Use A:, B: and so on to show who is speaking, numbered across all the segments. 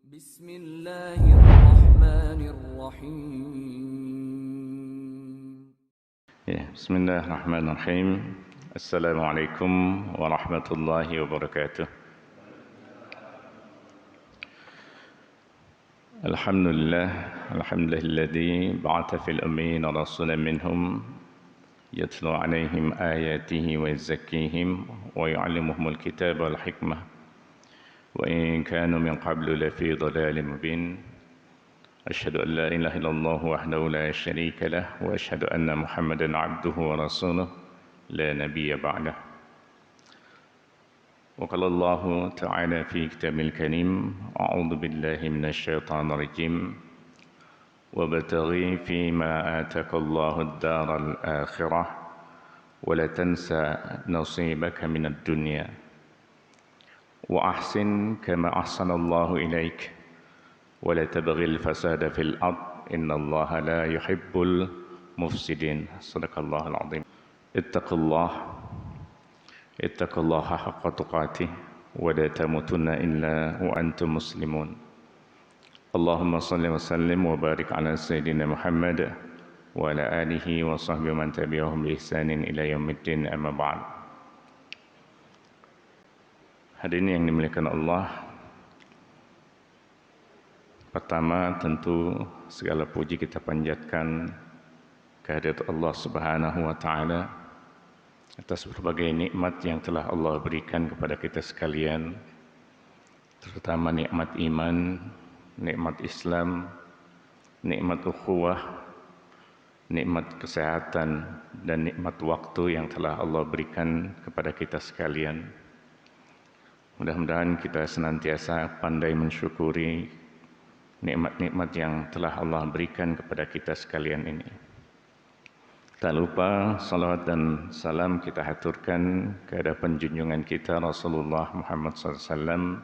A: Bismillahirrahmanirrahim.
B: Bismillahirrahmanirrahim. Assalamualaikum warahmatullahi wabarakatuh. Alhamdulillahilladzi ba'atha fil ummiyina rasulan minhum yatlu 'alaihim ayatihi wa yuzakkihim wa yu'allimuhumul kitaba wal hikmah wa in kanu min qablu lafi dhalalin mubin. أشهد أن لا إله إلا الله وحده لا شريك له وأشهد أن محمدا عبده ورسوله لا نبي بعده. وقال الله تعالى في كتابه الكريم أعوذ بالله من الشيطان الرجيم وابتغ فيما آتاك الله الدار الآخرة ولا تنسى نصيبك من الدنيا وأحسن كما أحسن الله إليك ولا تبغي الفساد في الأرض إن الله لا يحب المفسدين. صدق الله العظيم. اتقوا الله حق تقاته ولا تموتن إلا وأنتم مسلمون. اللهم صل وسلم وبارك على سيدنا محمد وعلى آله وصحبه من تبعهم بإحسان إلى يوم الدين. أما بعد. Hadirin yang dimuliakan Allah, pertama tentu segala puji kita panjatkan kehadirat Allah Subhanahu wa taala atas berbagai nikmat yang telah Allah berikan kepada kita sekalian, terutama nikmat iman, nikmat Islam, nikmat ukhuwah, nikmat kesehatan dan nikmat waktu yang telah Allah berikan kepada kita sekalian. Mudah-mudahan kita senantiasa pandai mensyukuri nikmat-nikmat yang telah Allah berikan kepada kita sekalian ini. Tak lupa salawat dan salam kita haturkan ke hadapan junjungan kita Rasulullah Muhammad SAW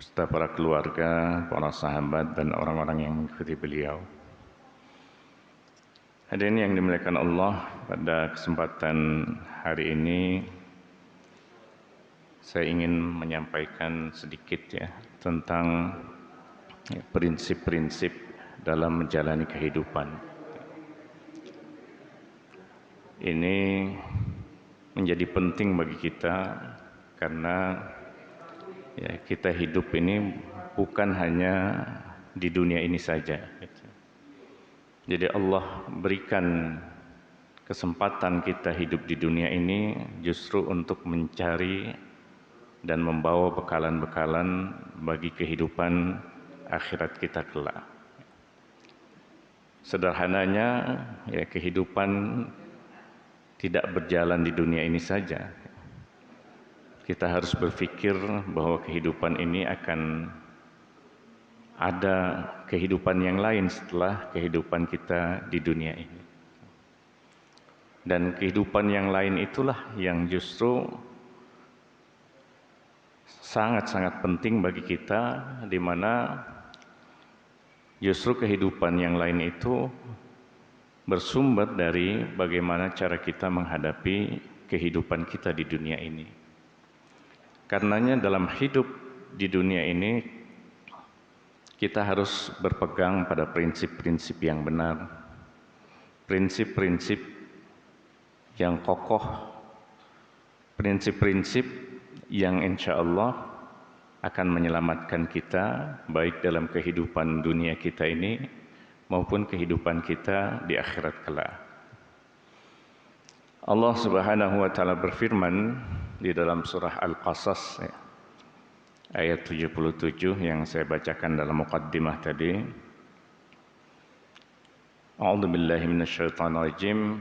B: beserta para keluarga, para sahabat dan orang-orang yang mengikuti beliau. Hadirin yang dimuliakan Allah, pada kesempatan hari ini saya ingin menyampaikan sedikit tentang prinsip-prinsip dalam menjalani kehidupan. Ini menjadi penting bagi kita karena kita hidup ini bukan hanya di dunia ini saja. Jadi Allah berikan kesempatan kita hidup di dunia ini justru untuk mencari dan membawa bekalan-bekalan bagi kehidupan akhirat kita kelak. Sederhananya, kehidupan tidak berjalan di dunia ini saja. Kita harus berpikir bahwa kehidupan ini akan ada kehidupan yang lain setelah kehidupan kita di dunia ini. Dan kehidupan yang lain itulah yang justru sangat-sangat penting bagi kita, di mana justru kehidupan yang lain itu bersumber dari bagaimana cara kita menghadapi kehidupan kita di dunia ini. Karenanya dalam hidup di dunia ini kita harus berpegang pada prinsip-prinsip yang benar, prinsip-prinsip yang kokoh, prinsip-prinsip yang insya Allah akan menyelamatkan kita baik dalam kehidupan dunia kita ini maupun kehidupan kita di akhirat kelak. Allah Subhanahu wa taala berfirman di dalam surah Al-Qasas ayat 77 yang saya bacakan dalam muqaddimah tadi. A'udzu billahi minasyaitonir rajim.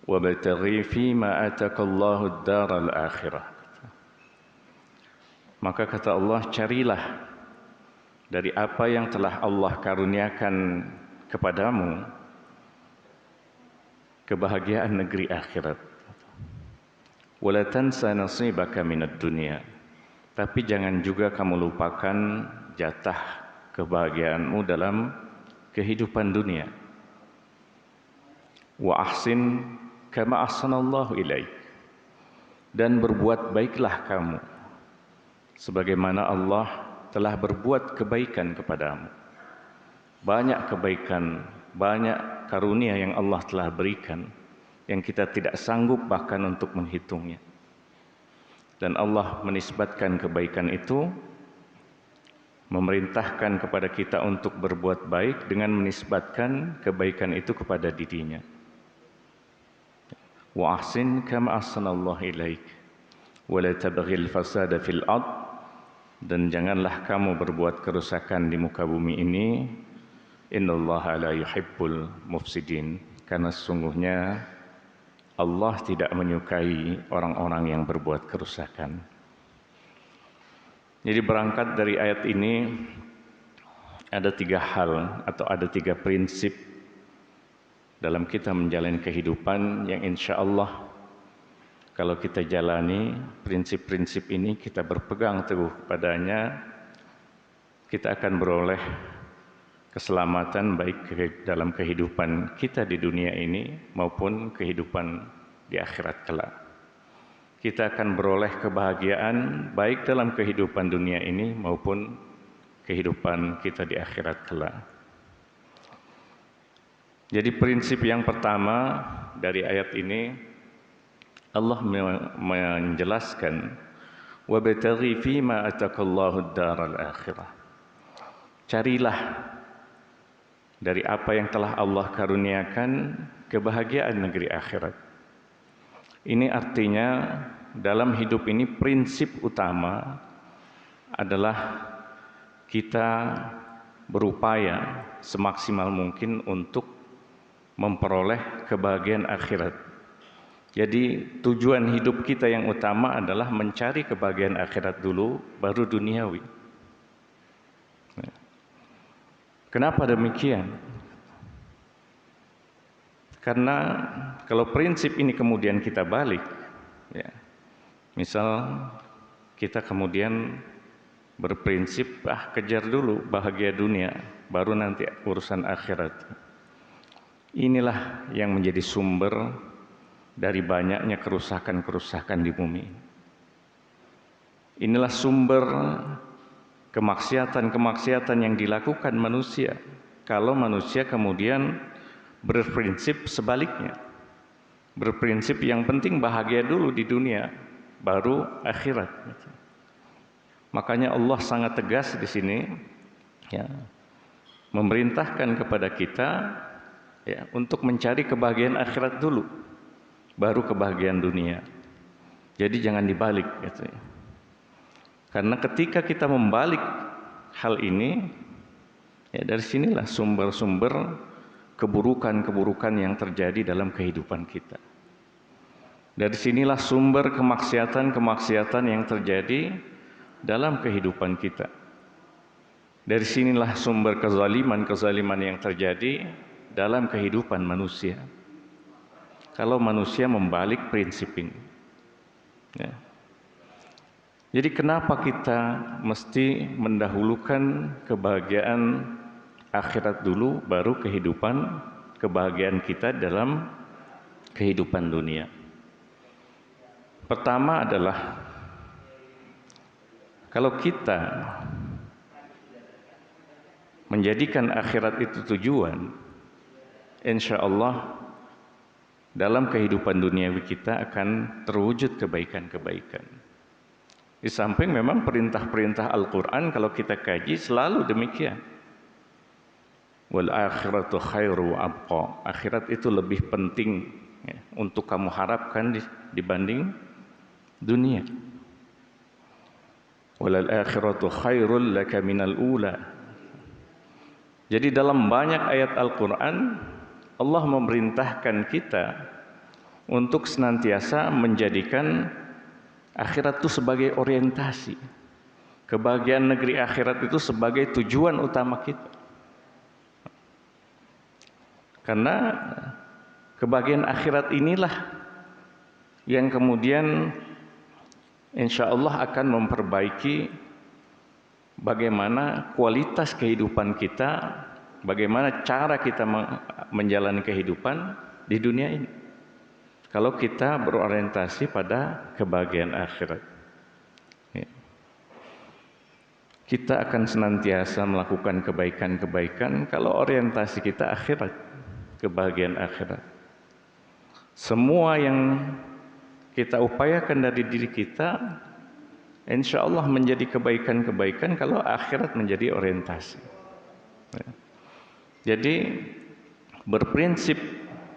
B: Wabtaghi fima ataakallahu ad-daral akhirah. Maka kata Allah, carilah dari apa yang telah Allah karuniakan kepadamu kebahagiaan negeri akhirat. Wala tansa nasibaka minad dunya. Tapi jangan juga kamu lupakan jatah kebahagiaanmu dalam kehidupan dunia. Wa ahsin kama ahsanallahu ilaik. Dan berbuat baiklah kamu sebagaimana Allah telah berbuat kebaikan kepadamu. Banyak kebaikan, banyak karunia yang Allah telah berikan yang kita tidak sanggup bahkan untuk menghitungnya. Dan Allah menisbatkan kebaikan itu, memerintahkan kepada kita untuk berbuat baik dengan menisbatkan kebaikan itu kepada dirinya. Wa ahsin kama ahsanallahu ilaik wa la tabghil fasada fil ard, dan janganlah kamu berbuat kerusakan di muka bumi ini. Innallaha la yuhibbul mufsidin, karena sesungguhnya Allah tidak menyukai orang-orang yang berbuat kerusakan. Jadi berangkat dari ayat ini ada 3 hal atau ada 3 prinsip dalam kita menjalani kehidupan yang insya Allah kalau kita jalani prinsip-prinsip ini, kita berpegang teguh padanya, kita akan beroleh keselamatan baik dalam kehidupan kita di dunia ini maupun kehidupan di akhirat kelak. Kita akan beroleh kebahagiaan baik dalam kehidupan dunia ini maupun kehidupan kita di akhirat kelak. Jadi prinsip yang pertama dari ayat ini, Allah menjelaskan wabtaghi fima atakallahu ad-daral akhirah. Carilah dari apa yang telah Allah karuniakan kebahagiaan negeri akhirat. Ini artinya dalam hidup ini prinsip utama adalah kita berupaya semaksimal mungkin untuk memperoleh kebahagiaan akhirat. Jadi tujuan hidup kita yang utama adalah mencari kebahagiaan akhirat dulu, baru duniawi. Kenapa demikian? Karena kalau prinsip ini kemudian kita balik, ya, misal kita kemudian berprinsip, kejar dulu bahagia dunia, baru nanti urusan akhirat. Inilah yang menjadi sumber dari banyaknya kerusakan-kerusakan di bumi. Inilah sumber kemaksiatan-kemaksiatan yang dilakukan manusia kalau manusia kemudian berprinsip sebaliknya, berprinsip yang penting bahagia dulu di dunia baru akhirat. Makanya Allah sangat tegas di sini, ya, memerintahkan kepada kita, ya, untuk mencari kebahagiaan akhirat dulu baru kebahagiaan dunia. Jadi jangan dibalik gitu ya. Karena ketika kita membalik hal ini, ya, dari sinilah sumber-sumber keburukan-keburukan yang terjadi dalam kehidupan kita. Dari sinilah sumber kemaksiatan-kemaksiatan yang terjadi dalam kehidupan kita. Dari sinilah sumber kezaliman-kezaliman yang terjadi dalam kehidupan manusia. Kalau manusia membalik prinsip ini, ya. Jadi kenapa kita mesti mendahulukan kebahagiaan akhirat dulu, baru kebahagiaan kita dalam kehidupan dunia? Pertama adalah kalau kita menjadikan akhirat itu tujuan, insya Allah dalam kehidupan duniawi kita akan terwujud kebaikan-kebaikan. Di samping memang perintah-perintah Al-Quran kalau kita kaji selalu demikian. Wal akhiratu khairu wa abqa. Akhirat itu lebih penting, ya, untuk kamu harapkan dibanding dunia. Wal akhiratu khairul laka minal ula. Jadi dalam banyak ayat Al-Quran Allah memerintahkan kita untuk senantiasa menjadikan akhirat itu sebagai orientasi, kebahagiaan negeri akhirat itu sebagai tujuan utama kita. Karena kebahagiaan akhirat inilah yang kemudian insya Allah akan memperbaiki bagaimana kualitas kehidupan kita, bagaimana cara kita menjalani kehidupan di dunia ini. Kalau kita berorientasi pada kebahagiaan akhirat, ya. kita akan senantiasa melakukan kebaikan-kebaikan kalau orientasi kita akhirat, kebahagiaan akhirat. Semua yang kita upayakan dari diri kita, insya Allah menjadi kebaikan-kebaikan kalau akhirat menjadi orientasi. Jadi berprinsip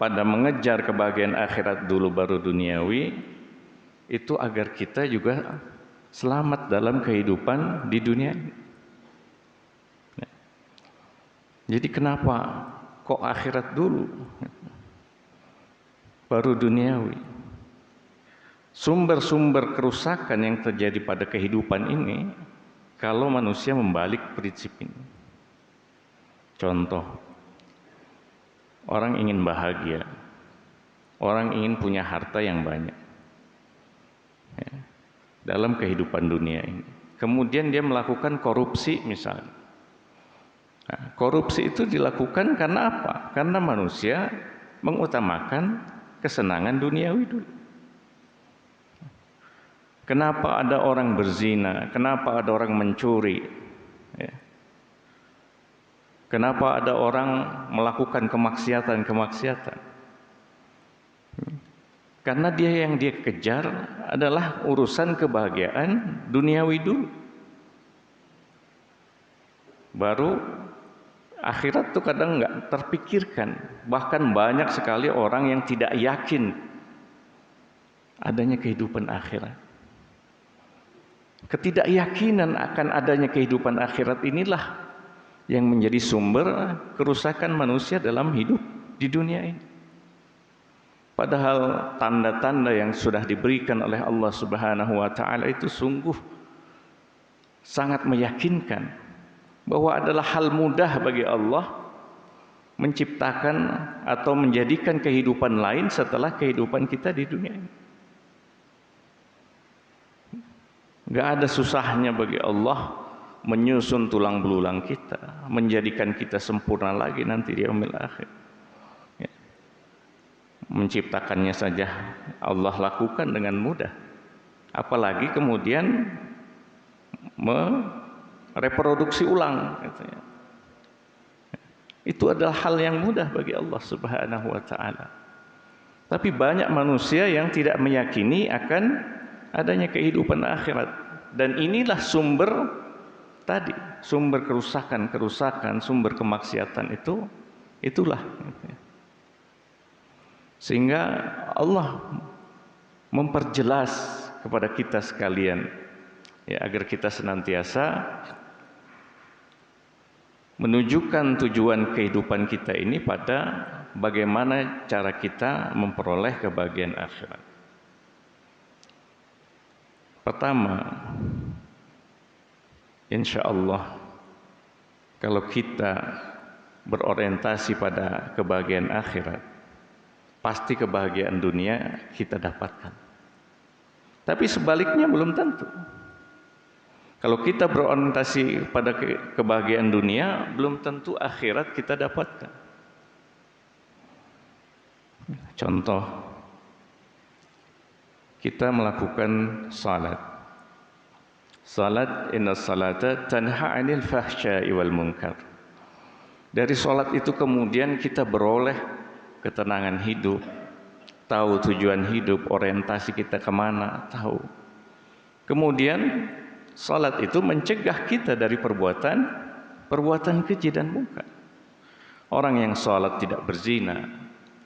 B: pada mengejar kebahagiaan akhirat dulu baru duniawi, itu agar kita juga selamat dalam kehidupan di dunia ini. Jadi kenapa kok akhirat dulu baru duniawi? Sumber-sumber kerusakan yang terjadi pada kehidupan ini kalau manusia membalik prinsip ini. Contoh, orang ingin bahagia, orang ingin punya harta yang banyak dalam kehidupan dunia ini. Kemudian dia melakukan korupsi misalnya. Nah, korupsi itu dilakukan karena apa? Karena manusia mengutamakan kesenangan duniawi dulu. Kenapa ada orang berzina? Kenapa ada orang mencuri? Kenapa ada orang melakukan kemaksiatan? Karena yang dia kejar adalah urusan kebahagiaan duniawi dulu. Baru akhirat tuh kadang nggak terpikirkan. Bahkan banyak sekali orang yang tidak yakin adanya kehidupan akhirat. Ketidakyakinan akan adanya kehidupan akhirat inilah yang menjadi sumber kerusakan manusia dalam hidup di dunia ini. Padahal tanda-tanda yang sudah diberikan oleh Allah Subhanahu wa taala itu sungguh sangat meyakinkan bahwa adalah hal mudah bagi Allah menciptakan atau menjadikan kehidupan lain setelah kehidupan kita di dunia ini. Gak ada susahnya bagi Allah menyusun tulang belulang kita, menjadikan kita sempurna lagi nanti di yaumil akhir. Menciptakannya saja Allah lakukan dengan mudah, apalagi kemudian mereproduksi ulang katanya. Itu adalah hal yang mudah bagi Allah Subhanahu wa taala. Tapi banyak manusia yang tidak meyakini akan adanya kehidupan akhirat, dan inilah sumber tadi, sumber kerusakan, sumber kemaksiatan itulah. Sehingga Allah memperjelas kepada kita sekalian, ya, agar kita senantiasa menunjukkan tujuan kehidupan kita ini pada bagaimana cara kita memperoleh kebahagiaan akhirat. Pertama, insya Allah kalau kita berorientasi pada kebahagiaan akhirat, pasti kebahagiaan dunia kita dapatkan. Tapi sebaliknya belum tentu. Kalau kita berorientasi pada kebahagiaan dunia, belum tentu akhirat kita dapatkan. Contoh, kita melakukan salat. Salat, inna salata tanha 'anil fahsya'i wal munkar. Dari salat itu kemudian kita beroleh ketenangan hidup, tahu tujuan hidup, orientasi kita kemana, tahu. Kemudian salat itu mencegah kita dari perbuatan keji dan munkar. Orang yang salat tidak berzina,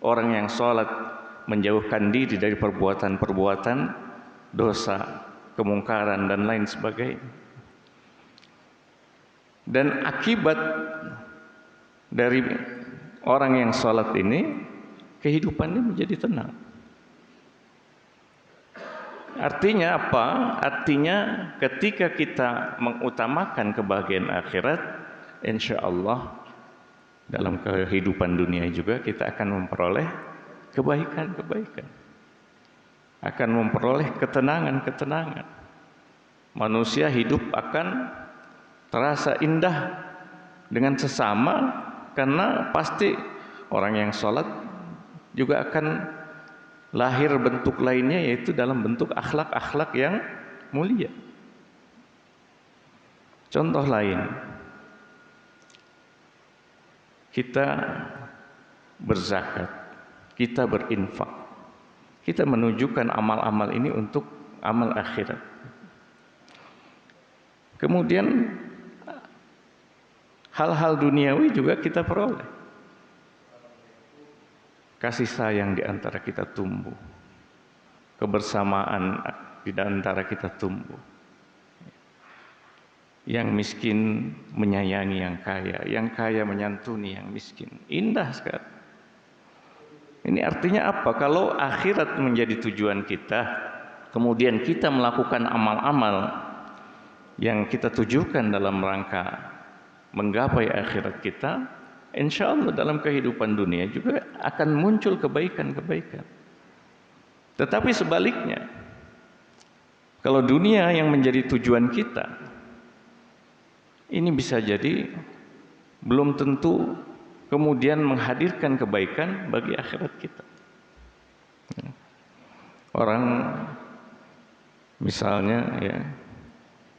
B: orang yang salat menjauhkan diri dari perbuatan-perbuatan dosa, kemungkaran dan lain sebagainya. Dan akibat dari orang yang salat ini, kehidupannya menjadi tenang. Artinya apa? Artinya ketika kita mengutamakan kebahagiaan akhirat, insya Allah dalam kehidupan dunia juga kita akan memperoleh kebaikan-kebaikan, akan memperoleh ketenangan-ketenangan. Manusia hidup akan terasa indah dengan sesama, karena pasti orang yang sholat juga akan lahir bentuk lainnya, yaitu dalam bentuk akhlak-akhlak yang mulia. Contoh lain, kita berzakat, kita berinfak, kita menunjukkan amal-amal ini untuk amal akhirat. Kemudian hal-hal duniawi juga kita peroleh. Kasih sayang di antara kita tumbuh, kebersamaan di antara kita tumbuh. Yang miskin menyayangi yang kaya menyantuni yang miskin. Indah sekali. Ini artinya apa? Kalau akhirat menjadi tujuan kita, kemudian kita melakukan amal-amal yang kita tujukan dalam rangka menggapai akhirat kita, insya Allah dalam kehidupan dunia juga akan muncul kebaikan-kebaikan. Tetapi sebaliknya, kalau dunia yang menjadi tujuan kita, ini bisa jadi belum tentu kemudian menghadirkan kebaikan bagi akhirat kita. Orang misalnya ya,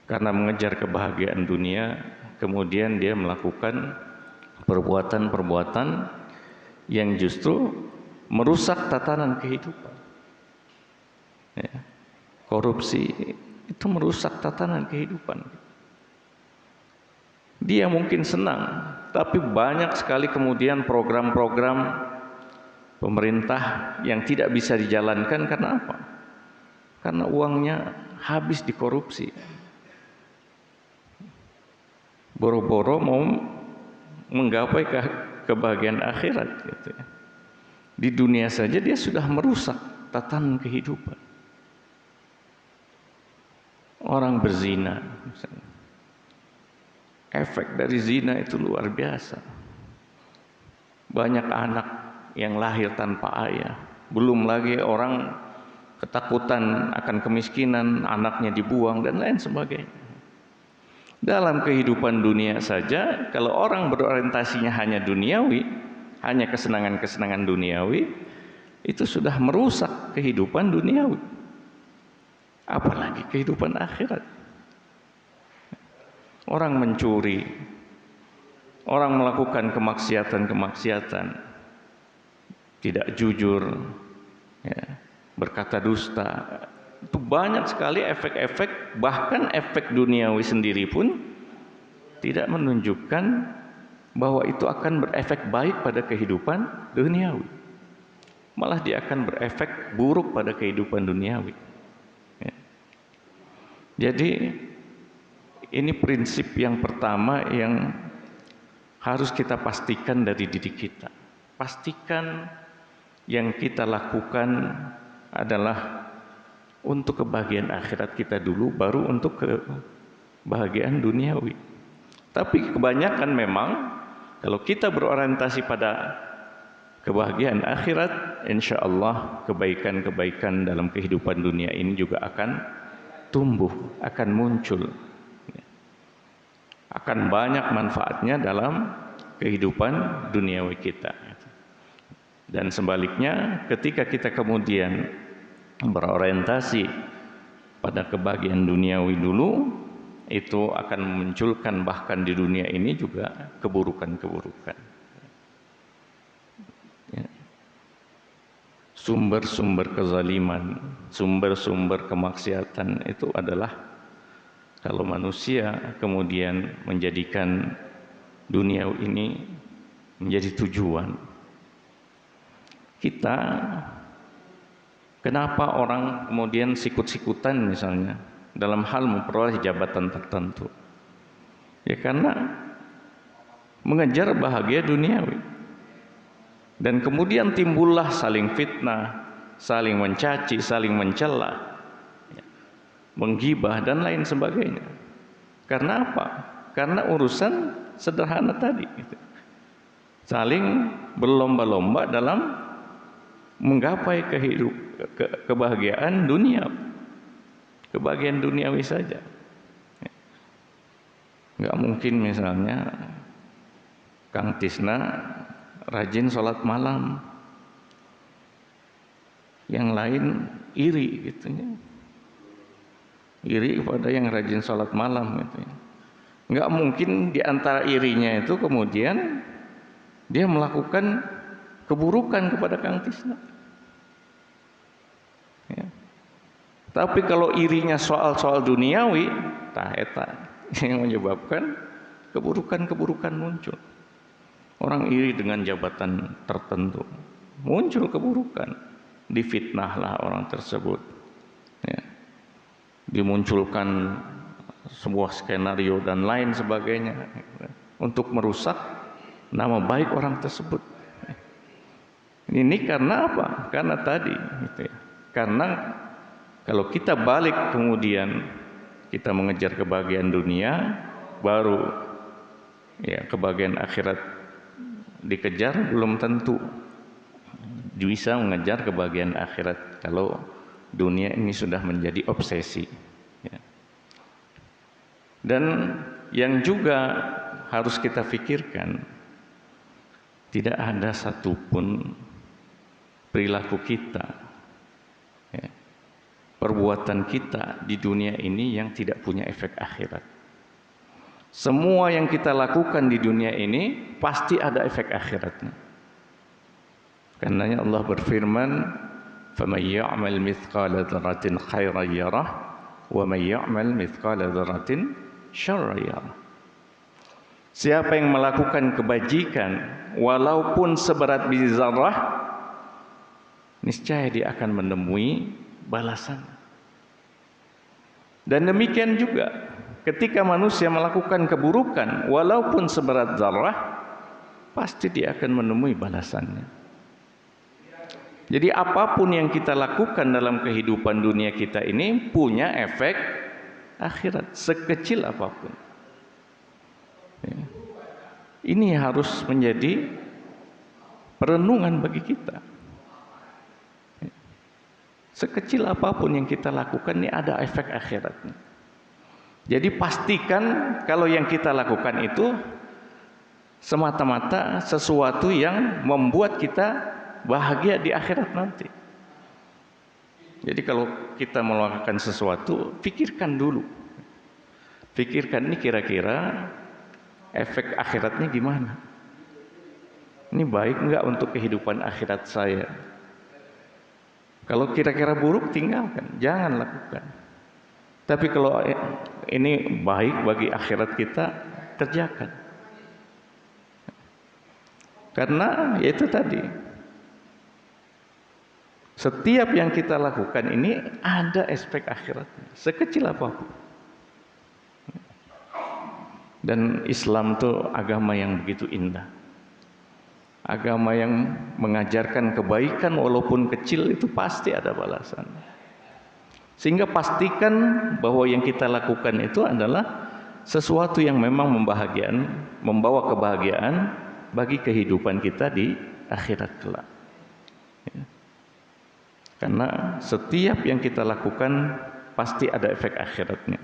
B: karena mengejar kebahagiaan dunia, kemudian dia melakukan perbuatan-perbuatan yang justru merusak tatanan kehidupan. Ya. Korupsi itu merusak tatanan kehidupan. Dia mungkin senang, tapi banyak sekali kemudian program-program pemerintah yang tidak bisa dijalankan karena apa? Karena uangnya habis di korupsi. Boro-boro mau menggapai kebahagiaan akhirat gitu ya. Di dunia saja dia sudah merusak tatanan kehidupan. Orang berzina misalnya. Efek dari zina itu luar biasa. Banyak anak yang lahir tanpa ayah. Belum lagi orang ketakutan akan kemiskinan, anaknya dibuang dan lain sebagainya. Dalam kehidupan dunia saja, kalau orang berorientasinya hanya duniawi, hanya kesenangan-kesenangan duniawi, itu sudah merusak kehidupan duniawi. Apalagi kehidupan akhirat. Orang mencuri, orang melakukan kemaksiatan-kemaksiatan, tidak jujur, ya, berkata dusta. Itu banyak sekali efek-efek, bahkan efek duniawi sendiri pun tidak menunjukkan bahwa itu akan berefek baik pada kehidupan duniawi. Malah dia akan berefek buruk pada kehidupan duniawi. Ya. Jadi ini prinsip yang pertama yang harus kita pastikan dari diri kita. Pastikan yang kita lakukan adalah untuk kebahagiaan akhirat kita dulu, baru untuk kebahagiaan duniawi. Tapi kebanyakan memang kalau kita berorientasi pada kebahagiaan akhirat, insya Allah kebaikan-kebaikan dalam kehidupan dunia ini juga akan tumbuh, akan muncul. Akan banyak manfaatnya dalam kehidupan duniawi kita. Dan sebaliknya, ketika kita kemudian berorientasi pada kebahagiaan duniawi dulu, itu akan memunculkan bahkan di dunia ini juga keburukan-keburukan. Ya. Sumber-sumber kezaliman, sumber-sumber kemaksiatan itu adalah kalau manusia kemudian menjadikan dunia ini menjadi tujuan. Kita, kenapa orang kemudian sikut-sikutan misalnya dalam hal memperoleh jabatan tertentu? Ya karena mengejar bahagia duniawi. Dan kemudian timbullah saling fitnah, saling mencaci, saling mencela, menggibah dan lain sebagainya. Karena apa? Karena urusan sederhana tadi gitu. Saling berlomba-lomba dalam menggapai kebahagiaan dunia, kebahagiaan duniawi saja. Nggak mungkin misalnya Kang Tisna rajin sholat malam, yang lain iri gitu ya. Iri kepada yang rajin sholat malam gitu ya. Nggak mungkin di antara irinya itu kemudian dia melakukan keburukan kepada Kang Tisna. Ya. Tapi kalau irinya soal-soal duniawi, tah eta yang menyebabkan keburukan-keburukan muncul. Orang iri dengan jabatan tertentu, muncul keburukan, difitnahlah orang tersebut. Ya. Dimunculkan sebuah skenario dan lain sebagainya untuk merusak nama baik orang tersebut. Ini karena apa? Karena tadi, gitu ya. Karena kalau kita balik kemudian kita mengejar kebahagiaan dunia, baru ya kebahagiaan akhirat dikejar, belum tentu bisa mengejar kebahagiaan akhirat kalau dunia ini sudah menjadi obsesi. Ya. Dan yang juga harus kita pikirkan, tidak ada satupun perilaku kita, ya, perbuatan kita di dunia ini yang tidak punya efek akhirat. Semua yang kita lakukan di dunia ini pasti ada efek akhiratnya. Karenanya Allah berfirman, "Faman ya'mal mithqala dzarratin khairan yarah, wa man ya'mal mithqala dzarratin syarran yarah." Siapa yang melakukan kebajikan walaupun seberat biji zarrah, niscaya dia akan menemui balasan. Dan demikian juga ketika manusia melakukan keburukan walaupun seberat zarrah, pasti dia akan menemui balasannya. Jadi apapun yang kita lakukan dalam kehidupan dunia kita ini punya efek akhirat, sekecil apapun. Ya. Ini harus menjadi perenungan bagi kita. Sekecil apapun yang kita lakukan ini ada efek akhiratnya. Jadi pastikan kalau yang kita lakukan itu semata-mata sesuatu yang membuat kita bahagia di akhirat nanti. Jadi kalau kita melakukan sesuatu, pikirkan dulu. Pikirkan ini kira-kira efek akhiratnya gimana? Ini baik enggak untuk kehidupan akhirat saya? Kalau kira-kira buruk, tinggalkan, jangan lakukan. Tapi kalau ini baik bagi akhirat kita, kerjakan. Karena yaitu tadi, setiap yang kita lakukan ini ada aspek akhiratnya, sekecil apapun. Dan Islam itu agama yang begitu indah. Agama yang mengajarkan kebaikan walaupun kecil itu pasti ada balasan. Sehingga pastikan bahwa yang kita lakukan itu adalah sesuatu yang memang membawa kebahagiaan bagi kehidupan kita di akhirat kelak. Ya. Karena setiap yang kita lakukan pasti ada efek akhiratnya.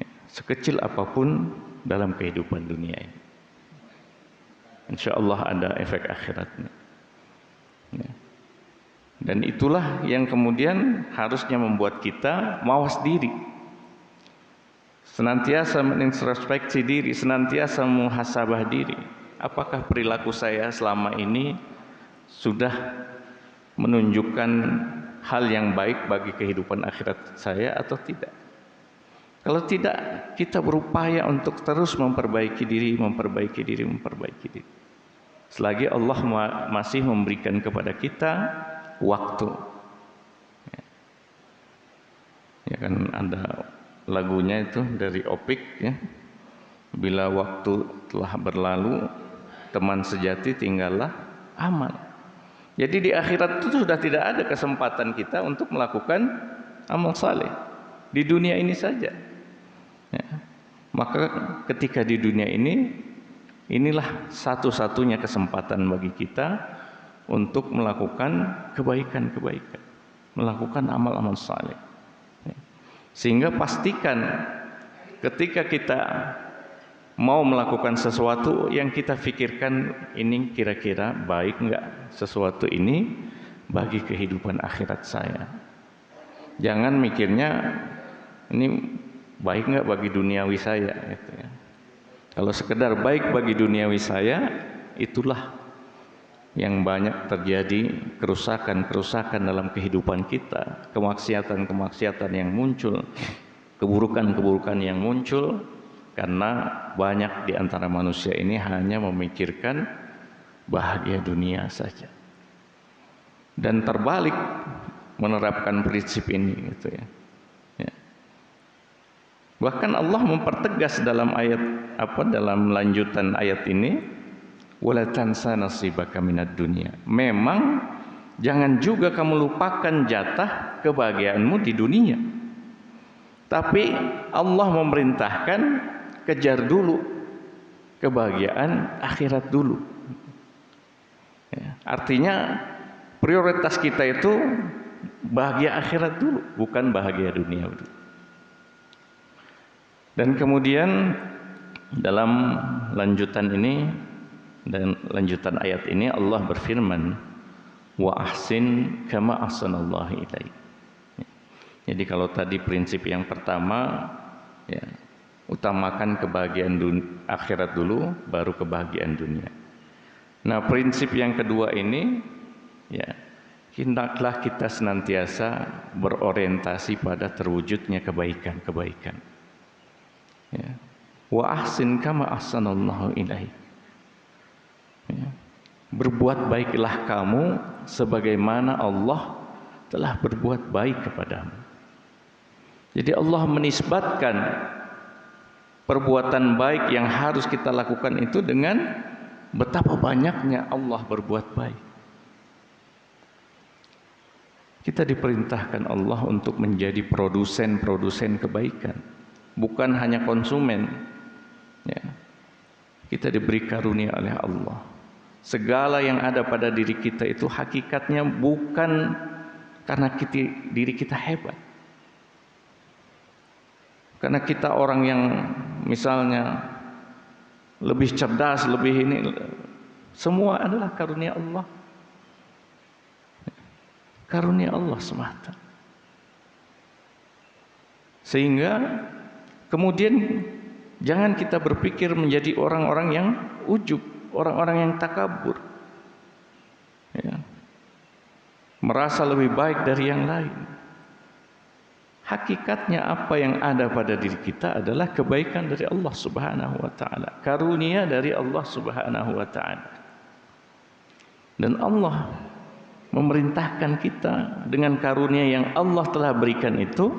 B: Ya. Sekecil apapun dalam kehidupan dunia ini, insya Allah ada efek akhiratnya. Ya. Dan itulah yang kemudian harusnya membuat kita mawas diri, senantiasa mengintrospeksi diri, senantiasa muhasabah diri. Apakah perilaku saya selama ini sudah menunjukkan hal yang baik bagi kehidupan akhirat saya atau tidak? Kalau tidak, kita berupaya untuk terus memperbaiki diri. Selagi Allah masih memberikan kepada kita waktu. Ya kan ada lagunya itu dari Opik, ya. Bila waktu telah berlalu, teman sejati tinggallah amal. Jadi di akhirat itu sudah tidak ada kesempatan kita untuk melakukan amal saleh. Di dunia ini saja. Ya. Maka ketika di dunia ini, inilah satu-satunya kesempatan bagi kita untuk melakukan kebaikan-kebaikan, melakukan amal-amal saleh. Sehingga pastikan ketika kita mau melakukan sesuatu yang kita pikirkan, ini kira-kira baik enggak sesuatu ini bagi kehidupan akhirat saya. Jangan mikirnya ini baik nggak bagi duniawi saya gitu ya. Kalau sekedar baik bagi duniawi saya, itulah yang banyak terjadi kerusakan-kerusakan dalam kehidupan kita, kemaksiatan-kemaksiatan yang muncul, keburukan-keburukan yang muncul, karena banyak di antara manusia ini hanya memikirkan bahagia dunia saja. Dan terbalik menerapkan prinsip ini gitu ya. Bahkan Allah mempertegas dalam dalam lanjutan ayat ini, wala tansa nasibaka minad dunya. Memang jangan juga kamu lupakan jatah kebahagiaanmu di dunia. Tapi Allah memerintahkan kejar dulu kebahagiaan akhirat dulu. Artinya prioritas kita itu bahagia akhirat dulu, bukan bahagia dunia dulu. Dan kemudian dalam lanjutan ini dan lanjutan ayat ini Allah berfirman, wa ahsin kama ahsanallahu ilaik. Jadi kalau tadi prinsip yang pertama ya, utamakan kebahagiaan akhirat dulu baru kebahagiaan dunia. Nah, prinsip yang kedua ini ya, hendaklah kita senantiasa berorientasi pada terwujudnya kebaikan-kebaikan. Ya. Wa ahsin kama ahsanallahu ilaik. Ya. Berbuat baiklah kamu sebagaimana Allah telah berbuat baik kepadamu. Jadi Allah menisbatkan perbuatan baik yang harus kita lakukan itu dengan betapa banyaknya Allah berbuat baik. Kita diperintahkan Allah untuk menjadi produsen-produsen kebaikan, bukan hanya konsumen. Ya. Kita diberi karunia oleh Allah. Segala yang ada pada diri kita itu hakikatnya bukan karena diri kita hebat, karena kita orang yang misalnya lebih cerdas, lebih ini, semua adalah karunia Allah. Karunia Allah semata. Sehingga kemudian jangan kita berpikir menjadi orang-orang yang ujub, orang-orang yang takabur, ya, merasa lebih baik dari yang lain. Hakikatnya apa yang ada pada diri kita adalah kebaikan dari Allah Subhanahu wa taala, karunia dari Allah Subhanahu wa taala. Dan Allah memerintahkan kita dengan karunia yang Allah telah berikan itu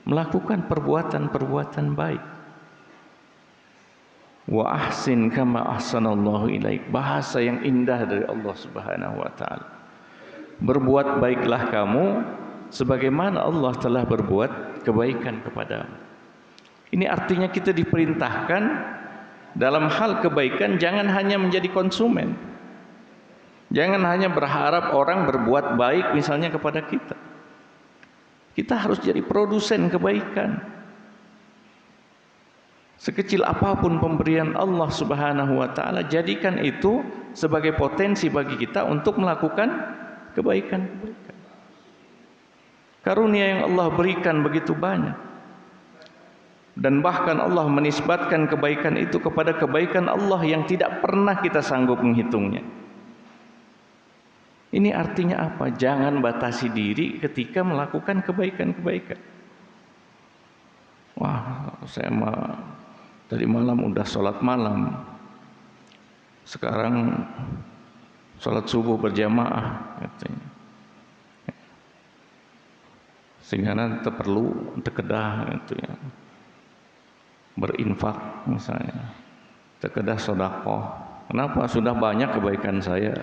B: melakukan perbuatan-perbuatan baik. Wa ahsin kama ahsanallahu ilaik, bahasa yang indah dari Allah Subhanahu wa taala. Berbuat baiklah kamu sebagaimana Allah telah berbuat kebaikan kepadamu. Ini artinya kita diperintahkan dalam hal kebaikan jangan hanya menjadi konsumen. Jangan hanya berharap orang berbuat baik misalnya kepada kita. Kita harus jadi produsen kebaikan. Sekecil apapun pemberian Allah Subhanahu wa taala, jadikan itu sebagai potensi bagi kita untuk melakukan kebaikan-kebaikan. Karunia yang Allah berikan begitu banyak. Dan bahkan Allah menisbatkan kebaikan itu kepada kebaikan Allah yang tidak pernah kita sanggup menghitungnya. Ini artinya apa? Jangan batasi diri ketika melakukan kebaikan-kebaikan. Wah, saya tadi malam udah sholat malam, sekarang sholat subuh berjamaah, katanya. Sehingga nanti perlu terkedah gitu ya, berinfak misalnya, terkedah sedekah. Kenapa? Sudah banyak kebaikan saya.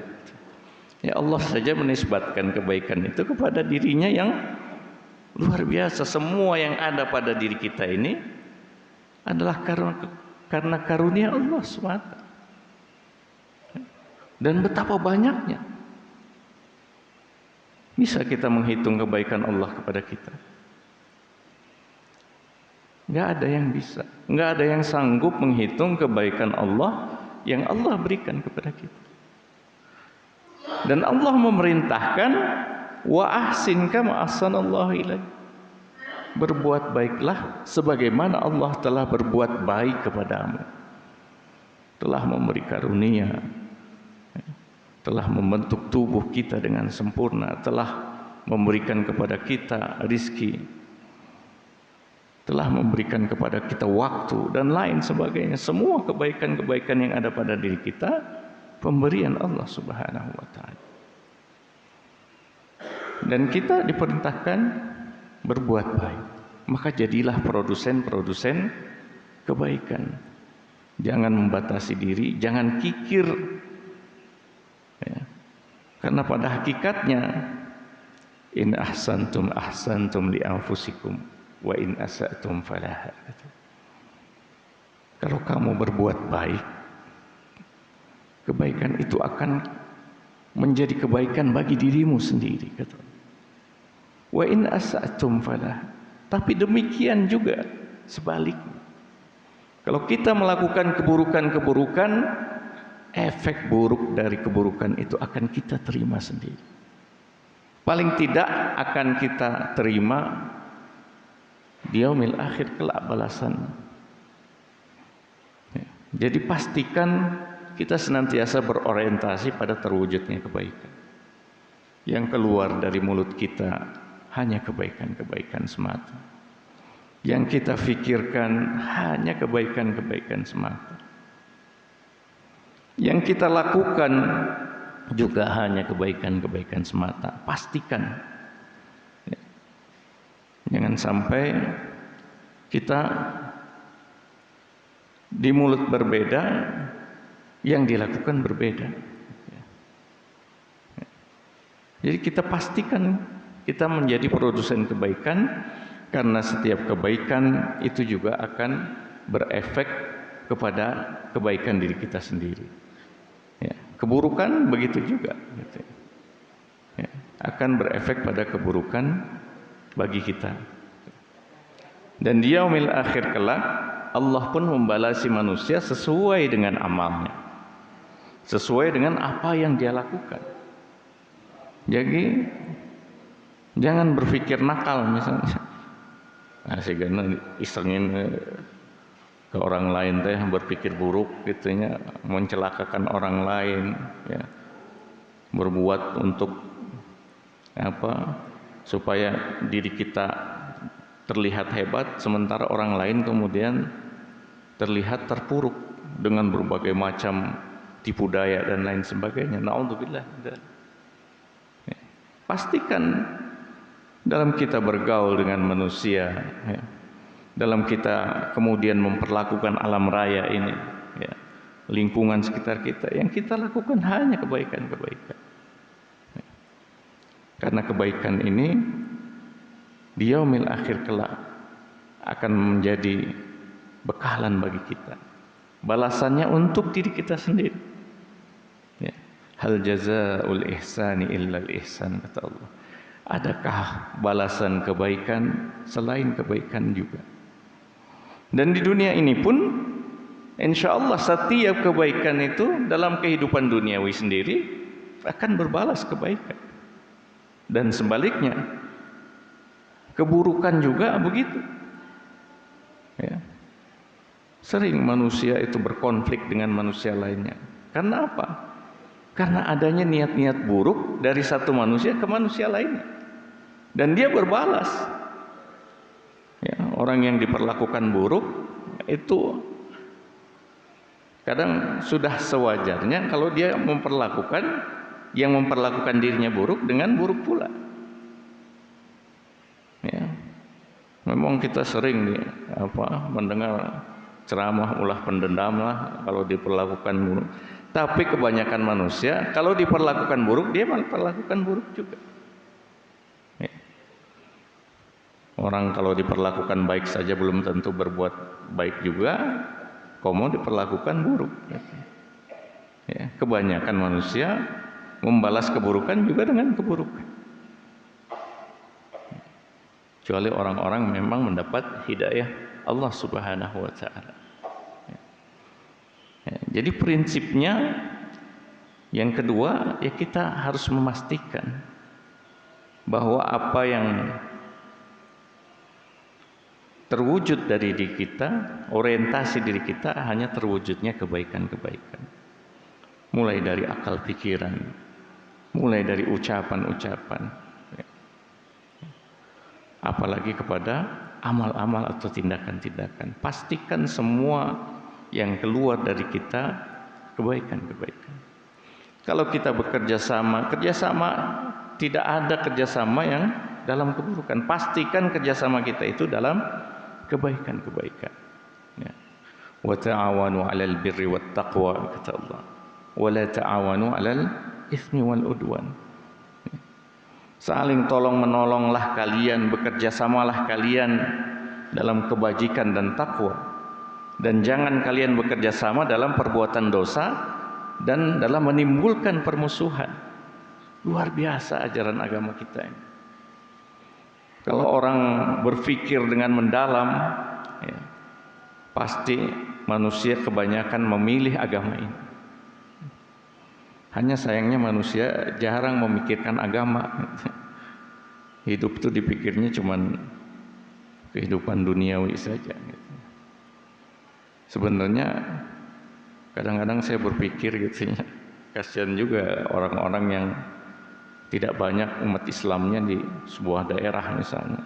B: Ya Allah saja menisbatkan kebaikan itu kepada dirinya yang luar biasa. Semua yang ada pada diri kita ini adalah karena karunia Allah SWT. Dan betapa banyaknya. Bisa kita menghitung kebaikan Allah kepada kita? Nggak ada yang bisa. Nggak ada yang sanggup menghitung kebaikan Allah yang Allah berikan kepada kita. Dan Allah memerintahkan wa ahsin kama ahsanallahu ilaik. berbuat baiklah sebagaimana Allah telah berbuat baik kepadamu, telah memberi karunia, telah membentuk tubuh kita dengan sempurna, telah memberikan kepada kita rizki, telah memberikan kepada kita waktu dan lain sebagainya. Semua kebaikan-kebaikan yang ada pada diri kita pemberian Allah Subhanahu wa taala. Dan kita diperintahkan berbuat baik. Maka jadilah produsen-produsen kebaikan. Jangan membatasi diri, jangan kikir. Ya. Karena pada hakikatnya in ahsantum li anfusikum wa in asa'tum falaha. Kalau kamu berbuat baik, kebaikan itu akan menjadi kebaikan bagi dirimu sendiri, kata. Wa in asa'tum falaha. Tapi demikian juga sebaliknya. Kalau kita melakukan keburukan-keburukan, efek buruk dari keburukan itu akan kita terima sendiri. Paling tidak akan kita terima di yaumil akhir kelak balasan. Ya. Jadi pastikan kita senantiasa berorientasi pada terwujudnya kebaikan. Yang keluar dari mulut kita hanya kebaikan-kebaikan semata. Yang kita pikirkan hanya kebaikan-kebaikan semata. Yang kita lakukan juga hanya kebaikan-kebaikan semata. Pastikan. Ya. Jangan sampai kita di mulut berbeda, yang dilakukan berbeda. Ya. Ya. Jadi kita pastikan kita menjadi produsen kebaikan, karena setiap kebaikan itu juga akan berefek kepada kebaikan diri kita sendiri. Ya, keburukan begitu juga, gitu. Ya, akan berefek pada keburukan bagi kita. Dan di yaumil akhir kelak Allah pun membalasi manusia sesuai dengan amalnya, sesuai dengan apa yang dia lakukan. Jadi jangan berpikir nakal misalnya. Gana isengin ke orang lain teh, berpikir buruk gitunya, mencelakakan orang lain, ya. Berbuat untuk apa? Supaya diri kita terlihat hebat, sementara orang lain kemudian terlihat terpuruk dengan berbagai macam tipu daya dan lain sebagainya. Naudzubillah. Ya. Pastikan dalam kita bergaul dengan manusia, ya, dalam kita kemudian memperlakukan alam raya ini, ya, lingkungan sekitar kita, yang kita lakukan hanya kebaikan-kebaikan. Ya. Karena kebaikan ini di yaumil akhir kelak akan menjadi bekalan bagi kita, balasannya untuk diri kita sendiri. Ya. Hal jazaa'ul ihsani illal ihsan, kata Allah. Adakah balasan kebaikan selain kebaikan juga? Dan di dunia ini pun insya Allah setiap kebaikan itu dalam kehidupan duniawi sendiri akan berbalas kebaikan. Dan sebaliknya, keburukan juga begitu. Ya. Sering manusia itu berkonflik dengan manusia lainnya. Karena apa? Karena adanya niat-niat buruk dari satu manusia ke manusia lainnya. Dan dia berbalas. Ya, orang yang diperlakukan buruk itu kadang sudah sewajarnya kalau dia memperlakukan yang memperlakukan dirinya buruk dengan buruk pula. Ya. Memang kita sering mendengar ceramah ulah pendendam lah kalau diperlakukan buruk. Tapi kebanyakan manusia kalau diperlakukan buruk dia malah perlakukan buruk juga. Ya. Orang kalau diperlakukan baik saja belum tentu berbuat baik juga, komo diperlakukan buruk. Ya. Kebanyakan manusia membalas keburukan juga dengan keburukan. Kecuali orang-orang memang mendapat hidayah Allah Subhanahu wa taala. Ya, jadi prinsipnya yang kedua, ya kita harus memastikan bahwa apa yang terwujud dari diri kita, orientasi diri kita hanya terwujudnya kebaikan-kebaikan. Mulai dari akal pikiran, mulai dari ucapan-ucapan, apalagi kepada amal-amal atau tindakan-tindakan. Pastikan semua yang keluar dari kita kebaikan-kebaikan. Kalau kita bekerja sama, kerjasama tidak ada kerjasama yang dalam keburukan. Pastikan kerjasama kita itu dalam kebaikan-kebaikan. Ya. Wa ta'awanu 'alal birri wat taqwa, kata Allah. Wa la ta'awanu 'alal itsmi wal udwan. Ya. Saling tolong menolonglah kalian, bekerjasamalah kalian dalam kebajikan dan takwa. Dan jangan kalian bekerja sama dalam perbuatan dosa dan dalam menimbulkan permusuhan. Luar biasa ajaran agama kita ini. Kalau orang berpikir dengan mendalam, ya, pasti manusia kebanyakan memilih agama ini. Hanya sayangnya manusia jarang memikirkan agama. Hidup itu dipikirnya cuman kehidupan duniawi saja. Sebenarnya kadang-kadang saya berpikir gitu ya, kasihan juga orang-orang yang tidak banyak umat Islamnya di sebuah daerah misalnya.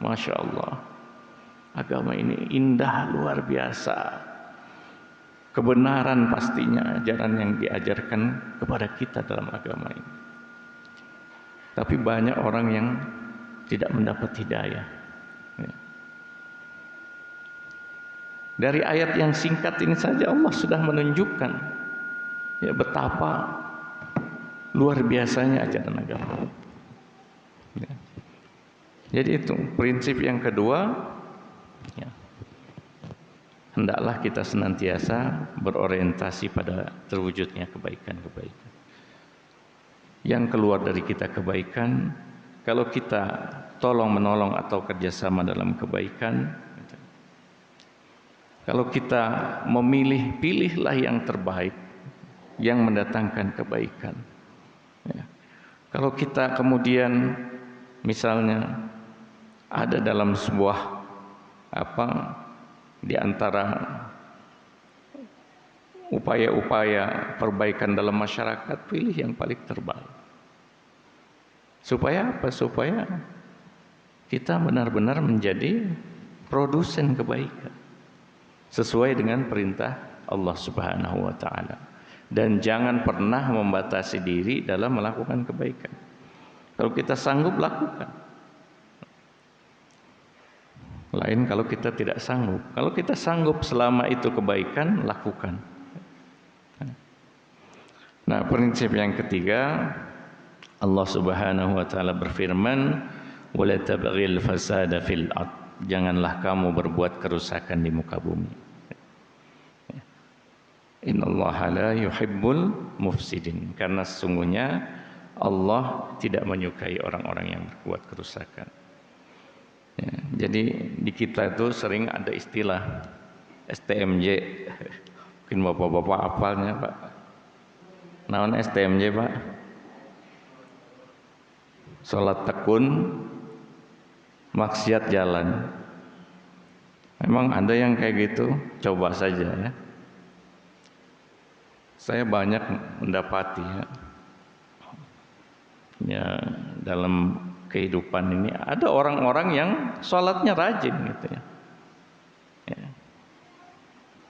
B: Masya Allah, agama ini indah luar biasa. Kebenaran pastinya ajaran yang diajarkan kepada kita dalam agama ini. Tapi banyak orang yang tidak mendapat hidayah. Dari ayat yang singkat ini saja Allah sudah menunjukkan ya betapa luar biasanya ajaran agama. Ya. Jadi itu prinsip yang kedua, ya, hendaklah kita senantiasa berorientasi pada terwujudnya kebaikan-kebaikan. Yang keluar dari kita kebaikan, kalau kita tolong menolong atau kerjasama dalam kebaikan, kalau kita memilih, pilihlah yang terbaik, yang mendatangkan kebaikan. Ya. Kalau kita kemudian misalnya ada dalam sebuah di antara upaya-upaya perbaikan dalam masyarakat, pilih yang paling terbaik. Supaya apa? Supaya kita benar-benar menjadi produsen kebaikan sesuai dengan perintah Allah Subhanahu wa taala. Dan jangan pernah membatasi diri dalam melakukan kebaikan. Kalau kita sanggup, lakukan. Lain kalau kita tidak sanggup. Kalau kita sanggup selama itu kebaikan, lakukan. Nah, prinsip yang ketiga, Allah Subhanahu wa taala berfirman, "Wa la tabghil fasada fil ard." Janganlah kamu berbuat kerusakan di muka bumi. Innallaha la yuhibbul mufsidin. Karena sesungguhnya Allah tidak menyukai orang-orang yang berbuat kerusakan. Ya, jadi di kita itu sering ada istilah STMJ. Mungkin bapak-bapak hafalnya, Pak. Naon STMJ, Pak? Salat tekun, maksiat jalan. Memang ada yang kayak gitu? Coba saja ya. Saya banyak mendapati ya dalam kehidupan ini ada orang-orang yang sholatnya rajin gitu ya.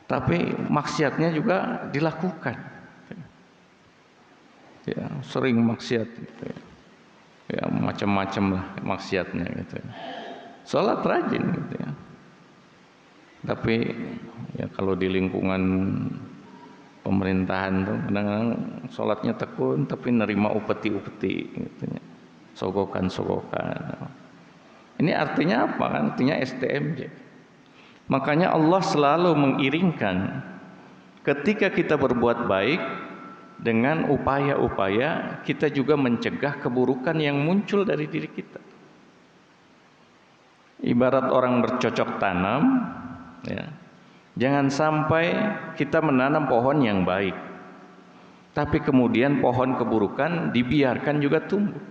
B: Tapi maksiatnya juga dilakukan. Ya, sering maksiat gitu ya. Ya macam-macam lah maksiatnya gitu ya. Sholat rajin gitu ya. Tapi ya kalau di lingkungan pemerintahan tuh kadang-kadang sholatnya tekun tapi nerima upeti-upeti gitu ya. Sogokan-sogokan. Ini artinya apa kan? Artinya STMJ. Makanya Allah selalu mengiringkan ketika kita berbuat baik dengan upaya-upaya kita juga mencegah keburukan yang muncul dari diri kita. Ibarat orang bercocok tanam, ya. Jangan sampai kita menanam pohon yang baik, tapi kemudian pohon keburukan dibiarkan juga tumbuh.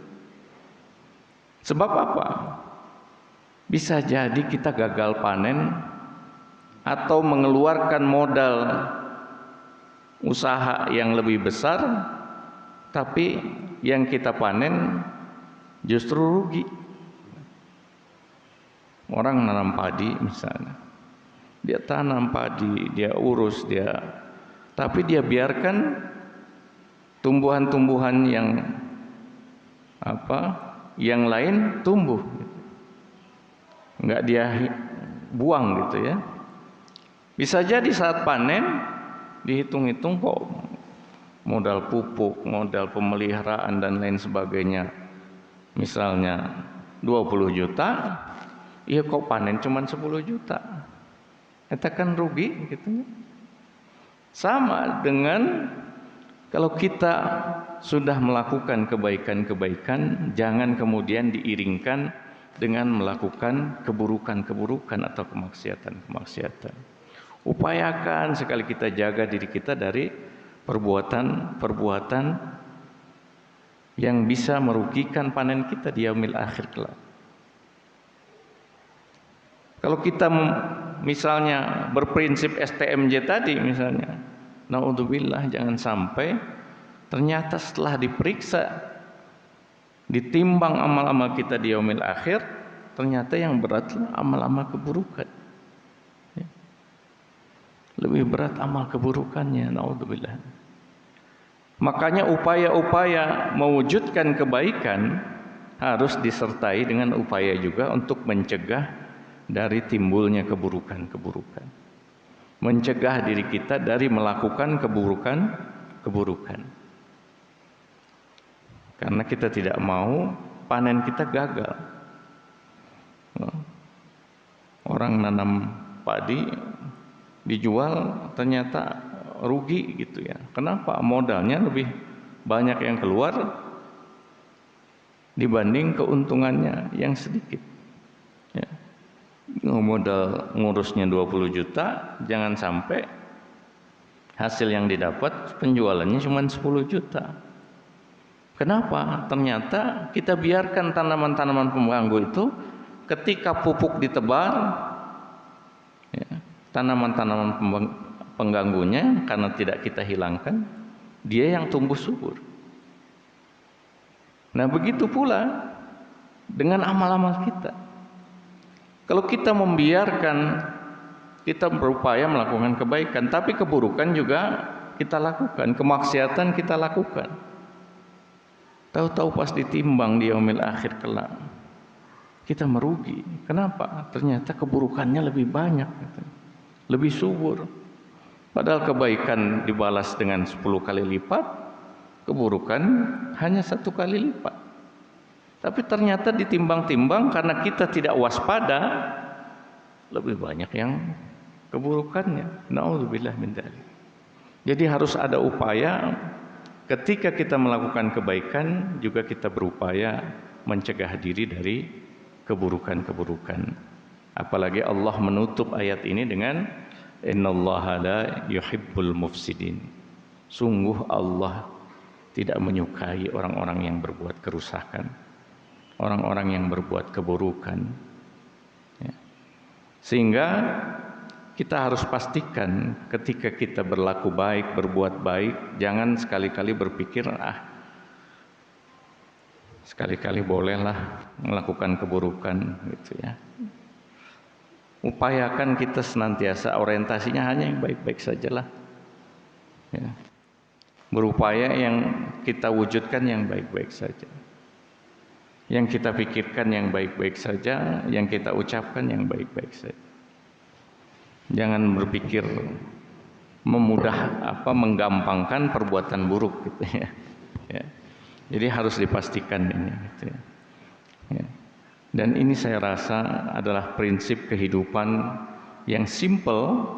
B: Sebab apa? Bisa jadi kita gagal panen atau mengeluarkan modal usaha yang lebih besar, tapi yang kita panen justru rugi. Orang nanam padi misalnya, dia tanam padi, dia urus, tapi dia biarkan tumbuhan-tumbuhan yang lain tumbuh, nggak dia buang gitu ya. Bisa jadi saat panen dihitung-hitung kok modal pupuk, modal pemeliharaan dan lain sebagainya misalnya 20 juta, iya kok panen cuma 10 juta. Kita kan rugi gitu. Sama dengan kalau kita sudah melakukan kebaikan-kebaikan, jangan kemudian diiringkan dengan melakukan keburukan-keburukan atau kemaksiatan-kemaksiatan. Upayakan sekali kita jaga diri kita dari perbuatan-perbuatan yang bisa merugikan panen kita di yaumil akhir kelak. Kalau kita misalnya berprinsip STMJ tadi misalnya, naudzubillah, jangan sampai ternyata setelah diperiksa, ditimbang amal-amal kita di yaumil akhir, ternyata yang beratlah amal-amal keburukan. Lebih berat amal keburukannya, naudzubillah. Makanya upaya-upaya mewujudkan kebaikan harus disertai dengan upaya juga untuk mencegah dari timbulnya keburukan-keburukan. Mencegah diri kita dari melakukan keburukan-keburukan. Karena kita tidak mau panen kita gagal. Orang nanam padi dijual ternyata rugi gitu ya. Kenapa? Modalnya lebih banyak yang keluar dibanding keuntungannya yang sedikit. Ya. Modal ngurusnya 20 juta, jangan sampai hasil yang didapat penjualannya cuma 10 juta. Kenapa? Ternyata kita biarkan tanaman-tanaman pengganggu itu ketika pupuk ditebar, ya, tanaman-tanaman pengganggunya karena tidak kita hilangkan, dia yang tumbuh subur. Nah, begitu pula dengan amal-amal kita. Kalau kita membiarkan, kita berupaya melakukan kebaikan, tapi keburukan juga kita lakukan, kemaksiatan kita lakukan. Tahu-tahu pas ditimbang di yaumil akhir kelak, kita merugi. Kenapa? Ternyata keburukannya lebih banyak, lebih subur. Padahal kebaikan dibalas dengan 10 kali lipat, keburukan hanya 1 kali lipat. Tapi ternyata ditimbang-timbang karena kita tidak waspada, lebih banyak yang keburukannya. Nauzubillah min dzalik. Jadi harus ada upaya ketika kita melakukan kebaikan, juga kita berupaya mencegah diri dari keburukan-keburukan. Apalagi Allah menutup ayat ini dengan innallaha la yuhibbul mufsidin. Sungguh Allah tidak menyukai orang-orang yang berbuat kerusakan, orang-orang yang berbuat keburukan. Ya. Sehingga kita harus pastikan ketika kita berlaku baik, berbuat baik, jangan sekali-kali berpikir sekali-kali bolehlah melakukan keburukan gitu ya. Upayakan kita senantiasa orientasinya hanya yang baik-baik sajalah. Ya. Berupaya yang kita wujudkan yang baik-baik saja. Yang kita pikirkan yang baik-baik saja, yang kita ucapkan yang baik-baik saja. Jangan berpikir menggampangkan perbuatan buruk gitu ya. Ya. Jadi harus dipastikan ini gitu ya. Ya. Dan ini saya rasa adalah prinsip kehidupan yang simple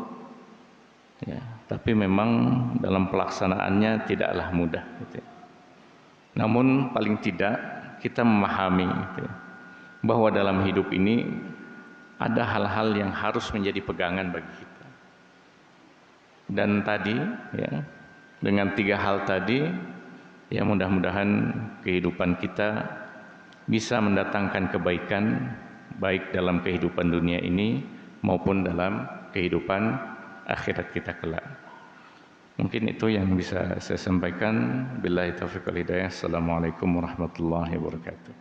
B: ya, tapi memang dalam pelaksanaannya tidaklah mudah gitu ya. Namun paling tidak kita memahami gitu ya, bahwa dalam hidup ini ada hal-hal yang harus menjadi pegangan bagi kita. Dan tadi ya, dengan 3 hal tadi ya, mudah-mudahan kehidupan kita bisa mendatangkan kebaikan baik dalam kehidupan dunia ini maupun dalam kehidupan akhirat kita kelak. Mungkin itu yang bisa saya sampaikan. Billahi taufiq wal hidayah. Assalamualaikum warahmatullahi wabarakatuh.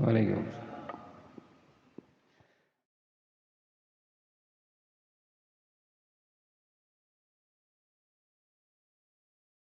A: Waalaikumsalam.